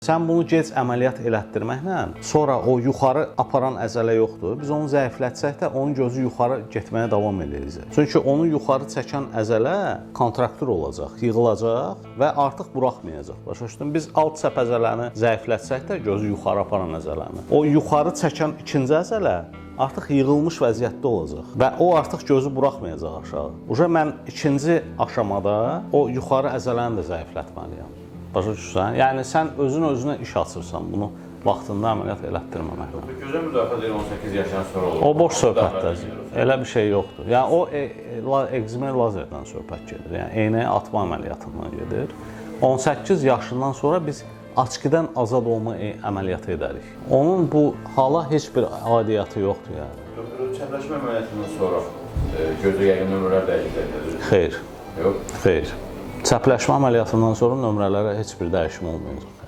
Sən bunu gec əməliyyat elətdirməklə, sonra o yuxarı aparan əzələ yoxdur. Biz onu zəiflətsək də onun gözü yuxarı getməyə davam edəcək. Çünki onu yuxarı çəkən əzələ kontraktur olacaq, yığılacaq və artıq buraxmayacaq. Başa düşdün? Biz alt səp əzələni zəiflətsək də gözü yuxarı aparan əzələni. O yuxarı çəkən ikinci əzələ artıq yığılmış vəziyyətdə olacaq və o artıq gözü buraxmayacaq aşağı. Mən ikinci aşamada o yuxarı əzələni də zəiflətməliyəm. Başa düşürsən? Yəni sən özünə iş açırsan bunu vaxtında əməliyyat elətdirməməklə. Gözə müdafiə deyil 18 yaşdan sonra olur. O boş söhbətdir. Elə bir şey yoxdur. Yəni o ekzimer lazerdən söhbət gedir. Yəni eynəyə atma əməliyyatından gedir. 18 yaşından sonra biz açqıdan azad olma əməliyyatı edərik. Onun bu hala heç bir aidiyyatı yoxdur yəni. Doktor, çəpləşmə əməliyyatından sonra gözə yəqin nömrələr dəyişir. Xeyr. Yox. Xeyr. Çəpləşmə əməliyyatından sonra nömrələrə heç bir dəyişim olmayacaq.